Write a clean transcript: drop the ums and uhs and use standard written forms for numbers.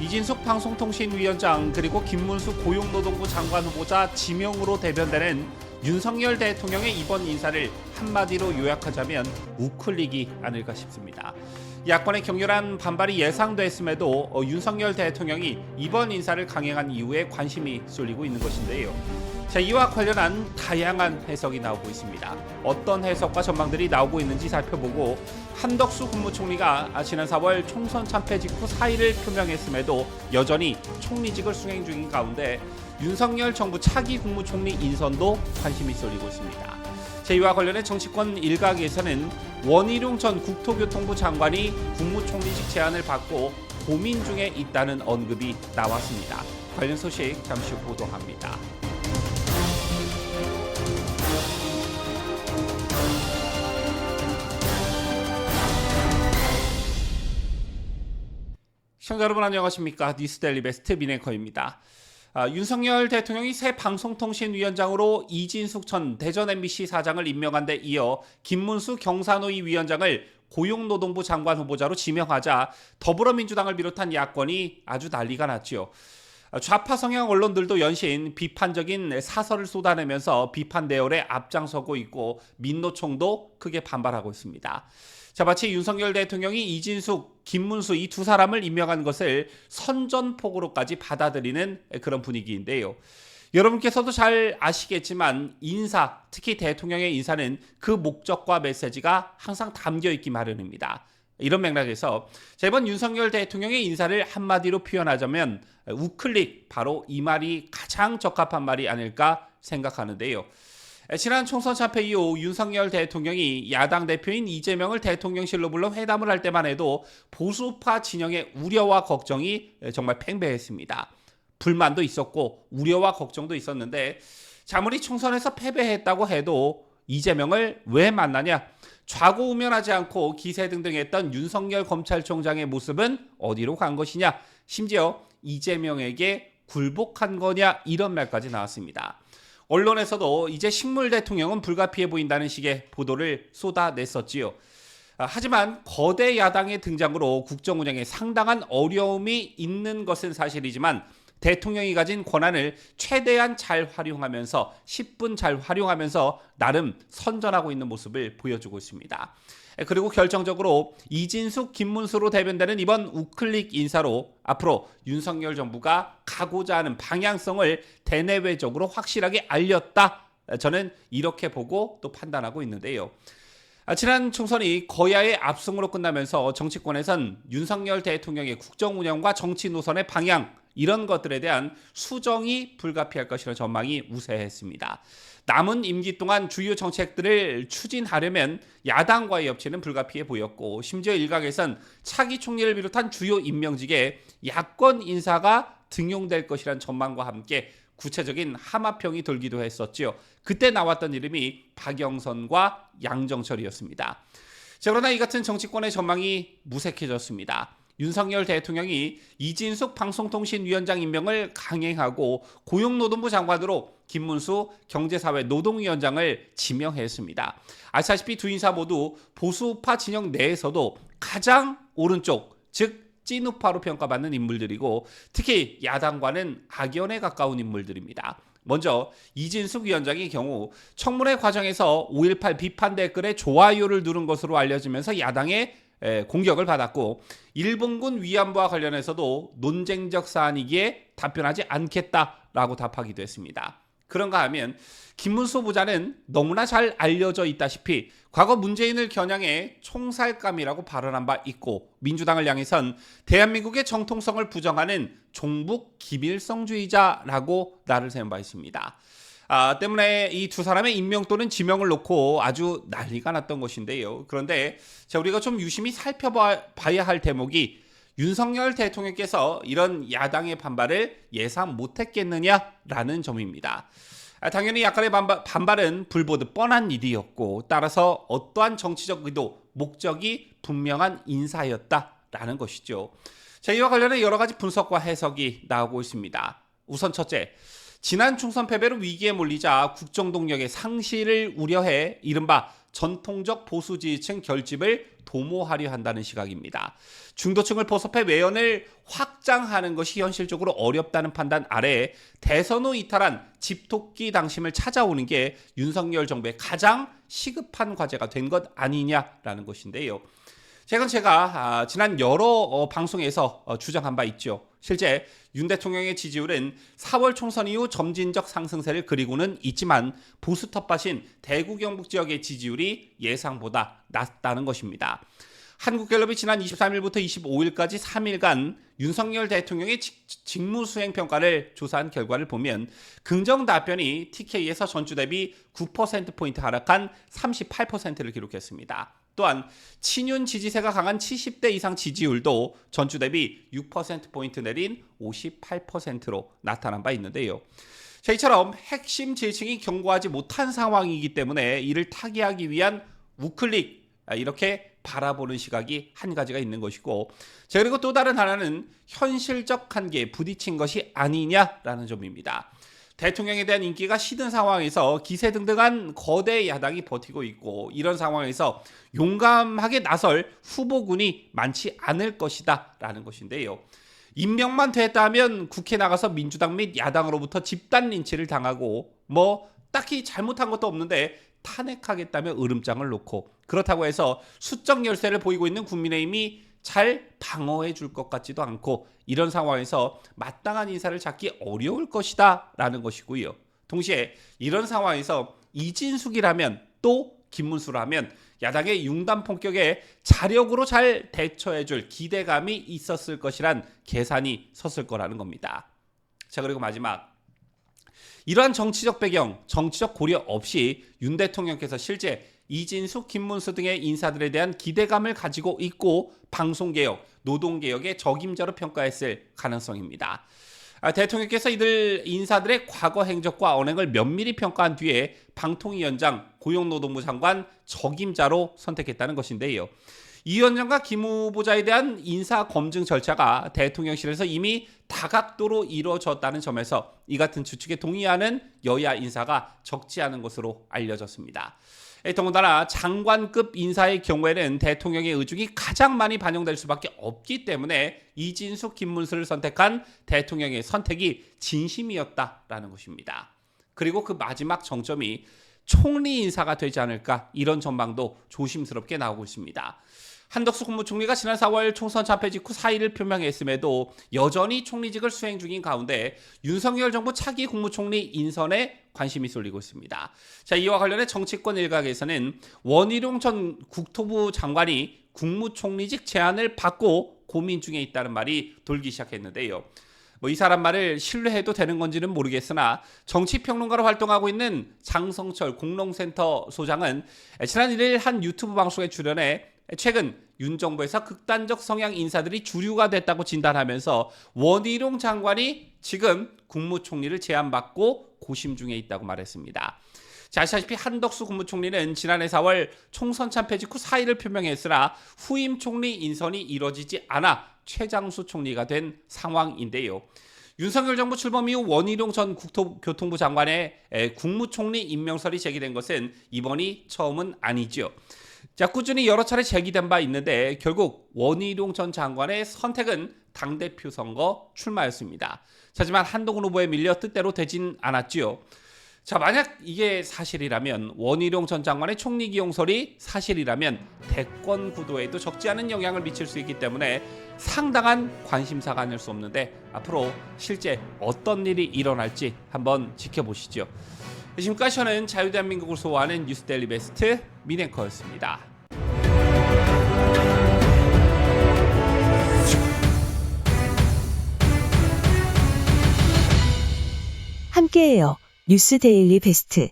이진숙 방송통신위원장 그리고 김문수 고용노동부 장관 후보자 지명으로 대변되는 윤석열 대통령의 이번 인사를 한마디로 요약하자면 우클릭이 아닐까 싶습니다. 야권의 격렬한 반발이 예상됐음에도 윤석열 대통령이 이번 인사를 강행한 이후에 관심이 쏠리고 있는 것인데요. 자, 이와 관련한 다양한 해석이 나오고 있습니다. 어떤 해석과 전망들이 나오고 있는지 살펴보고, 한덕수 국무총리가 지난 4월 총선 참패 직후 사의를 표명했음에도 여전히 총리직을 수행 중인 가운데 윤석열 정부 차기 국무총리 인선도 관심이 쏠리고 있습니다. 이와 관련해 정치권 일각에서는 원희룡 전 국토교통부 장관이 국무총리직 제안을 받고 고민 중에 있다는 언급이 나왔습니다. 관련 소식 잠시 후 보도합니다. 시청자 여러분 안녕하십니까? 뉴스데일리 베스트 민앵커입니다. 윤석열 대통령이 새 방송통신위원장으로 이진숙 전 대전 MBC 사장을 임명한 데 이어 김문수 경사노위 위원장을 고용노동부 장관 후보자로 지명하자 더불어민주당을 비롯한 야권이 아주 난리가 났죠. 좌파 성향 언론들도 연신 비판적인 사설을 쏟아내면서 비판 대열에 앞장서고 있고 민노총도 크게 반발하고 있습니다. 마치 윤석열 대통령이 이진숙, 김문수 이 두 사람을 임명한 것을 선전포고로까지 받아들이는 그런 분위기인데요. 여러분께서도 잘 아시겠지만 인사, 특히 대통령의 인사는 그 목적과 메시지가 항상 담겨있기 마련입니다. 이런 맥락에서 이번 윤석열 대통령의 인사를 한마디로 표현하자면 우클릭, 바로 이 말이 가장 적합한 말이 아닐까 생각하는데요. 지난 총선 참패 이후 윤석열 대통령이 야당 대표인 이재명을 대통령실로 불러 회담을 할 때만 해도 보수파 진영의 우려와 걱정이 정말 팽배했습니다. 불만도 있었고 우려와 걱정도 있었는데 아무리 총선에서 패배했다고 해도 이재명을 왜 만나냐? 좌고우면하지 않고 기세등등했던 윤석열 검찰총장의 모습은 어디로 간 것이냐? 심지어 이재명에게 굴복한 거냐? 이런 말까지 나왔습니다. 언론에서도 이제 식물 대통령은 불가피해 보인다는 식의 보도를 쏟아냈었지요. 하지만 거대 야당의 등장으로 국정 운영에 상당한 어려움이 있는 것은 사실이지만 대통령이 가진 권한을 최대한 잘 활용하면서 10분 잘 활용하면서 나름 선전하고 있는 모습을 보여주고 있습니다. 그리고 결정적으로 이진숙, 김문수로 대변되는 이번 우클릭 인사로 앞으로 윤석열 정부가 가고자 하는 방향성을 대내외적으로 확실하게 알렸다. 저는 이렇게 보고 또 판단하고 있는데요. 지난 총선이 거야의 압승으로 끝나면서 정치권에선 윤석열 대통령의 국정 운영과 정치 노선의 방향 이런 것들에 대한 수정이 불가피할 것이라는 전망이 우세했습니다. 남은 임기 동안 주요 정책들을 추진하려면 야당과의 협치는 불가피해 보였고 심지어 일각에선 차기 총리를 비롯한 주요 임명직에 야권 인사가 등용될 것이라는 전망과 함께 구체적인 하마평이 돌기도 했었죠. 그때 나왔던 이름이 박영선과 양정철이었습니다. 그러나 이 같은 정치권의 전망이 무색해졌습니다. 윤석열 대통령이 이진숙 방송통신위원장 임명을 강행하고 고용노동부 장관으로 김문수 경제사회노동위원장을 지명했습니다. 아시다시피 두 인사 모두 보수파 진영 내에서도 가장 오른쪽, 즉 찐우파로 평가받는 인물들이고 특히 야당과는 악연에 가까운 인물들입니다. 먼저 이진숙 위원장의 경우 청문회 과정에서 5.18 비판 댓글에 좋아요를 누른 것으로 알려지면서 야당의 공격을 받았고 일본군 위안부와 관련해서도 논쟁적 사안이기에 답변하지 않겠다라고 답하기도 했습니다. 그런가 하면 김문수 후보자는 너무나 잘 알려져 있다시피 과거 문재인을 겨냥해 총살감이라고 발언한 바 있고 민주당을 향해선 대한민국의 정통성을 부정하는 종북 기밀성주의자라고 나를 세운 바 있습니다. 때문에 이 두 사람의 임명 또는 지명을 놓고 아주 난리가 났던 것인데요. 그런데 우리가 좀 유심히 살펴봐야 할 대목이 윤석열 대통령께서 이런 야당의 반발을 예상 못했겠느냐라는 점입니다. 당연히 야권의 반발은 불보듯 뻔한 일이었고 따라서 어떠한 정치적 의도, 목적이 분명한 인사였다라는 것이죠. 이와 관련해 여러 가지 분석과 해석이 나오고 있습니다. 우선 첫째, 지난 총선 패배로 위기에 몰리자 국정 동력의 상실을 우려해 이른바 전통적 보수 지지층 결집을 도모하려 한다는 시각입니다. 중도층을 포섭해 외연을 확장하는 것이 현실적으로 어렵다는 판단 아래 대선 후 이탈한 집토끼 당심을 찾아오는 게 윤석열 정부의 가장 시급한 과제가 된 것 아니냐라는 것인데요. 제가 지난 여러 방송에서 주장한 바 있죠. 실제 윤 대통령의 지지율은 4월 총선 이후 점진적 상승세를 그리고는 있지만 보수 텃밭인 대구 경북 지역의 지지율이 예상보다 낮다는 것입니다. 한국갤럽이 지난 23일부터 25일까지 3일간 윤석열 대통령의 직무수행 평가를 조사한 결과를 보면 긍정 답변이 TK에서 전주 대비 9%포인트 하락한 38%를 기록했습니다. 또한 친윤 지지세가 강한 70대 이상 지지율도 전주 대비 6%포인트 내린 58%로 나타난 바 있는데요. 자, 이처럼 핵심 지지층이 견고하지 못한 상황이기 때문에 이를 타개하기 위한 우클릭, 이렇게 바라보는 시각이 한 가지가 있는 것이고, 자, 그리고 또 다른 하나는 현실적 한계에 부딪힌 것이 아니냐라는 점입니다. 대통령에 대한 인기가 시든 상황에서 기세등등한 거대 야당이 버티고 있고, 이런 상황에서 용감하게 나설 후보군이 많지 않을 것이다 라는 것인데요. 임명만 됐다면 국회 나가서 민주당 및 야당으로부터 집단 린치를 당하고 딱히 잘못한 것도 없는데 탄핵하겠다며 으름장을 놓고, 그렇다고 해서 수적 열세를 보이고 있는 국민의힘이 잘 방어해 줄 것 같지도 않고, 이런 상황에서 마땅한 인사를 찾기 어려울 것이다 라는 것이고요. 동시에 이런 상황에서 이진숙이라면 또 김문수라면 야당의 융단 폭격에 자력으로 잘 대처해 줄 기대감이 있었을 것이란 계산이 섰을 거라는 겁니다. 자, 그리고 마지막, 이러한 정치적 배경, 정치적 고려 없이 윤 대통령께서 실제 이진숙, 김문수 등의 인사들에 대한 기대감을 가지고 있고 방송개혁, 노동개혁의 적임자로 평가했을 가능성입니다. 대통령께서 이들 인사들의 과거 행적과 언행을 면밀히 평가한 뒤에 방통위원장, 고용노동부 장관 적임자로 선택했다는 것인데요. 이 위원장과 김 후보자에 대한 인사 검증 절차가 대통령실에서 이미 다각도로 이루어졌다는 점에서 이 같은 추측에 동의하는 여야 인사가 적지 않은 것으로 알려졌습니다. 더군다나 장관급 인사의 경우에는 대통령의 의중이 가장 많이 반영될 수밖에 없기 때문에 이진숙, 김문수를 선택한 대통령의 선택이 진심이었다라는 것입니다. 그리고 그 마지막 정점이 총리 인사가 되지 않을까, 이런 전망도 조심스럽게 나오고 있습니다. 한덕수 국무총리가 지난 4월 총선 참패 직후 사의를 표명했음에도 여전히 총리직을 수행 중인 가운데 윤석열 정부 차기 국무총리 인선에 관심이 쏠리고 있습니다. 자, 이와 관련해 정치권 일각에서는 원희룡 전 국토부 장관이 국무총리직 제안을 받고 고민 중에 있다는 말이 돌기 시작했는데요. 이 사람 말을 신뢰해도 되는 건지는 모르겠으나 정치평론가로 활동하고 있는 장성철 공론센터 소장은 지난 1일 한 유튜브 방송에 출연해 최근 윤 정부에서 극단적 성향 인사들이 주류가 됐다고 진단하면서 원희룡 장관이 지금 국무총리를 제안받고 고심 중에 있다고 말했습니다. 자, 아시다시피 한덕수 국무총리는 지난해 4월 총선 참패 직후 사의를 표명했으나 후임 총리 인선이 이뤄지지 않아 최장수 총리가 된 상황인데요. 윤석열 정부 출범 이후 원희룡 전 국토교통부 장관의 국무총리 임명설이 제기된 것은 이번이 처음은 아니죠. 자, 꾸준히 여러 차례 제기된 바 있는데 결국 원희룡 전 장관의 선택은 당대표 선거 출마였습니다. 하지만 한동훈 후보에 밀려 뜻대로 되진 않았지요. 자, 만약 이게 사실이라면, 원희룡 전 장관의 총리 기용설이 사실이라면 대권 구도에도 적지 않은 영향을 미칠 수 있기 때문에 상당한 관심사가 아닐 수 없는데 앞으로 실제 어떤 일이 일어날지 한번 지켜보시죠. 지금까지 저는 자유대한민국을 소화하는 뉴스데일리 베스트 민앵커였습니다. 함께해요. 뉴스데일리 베스트.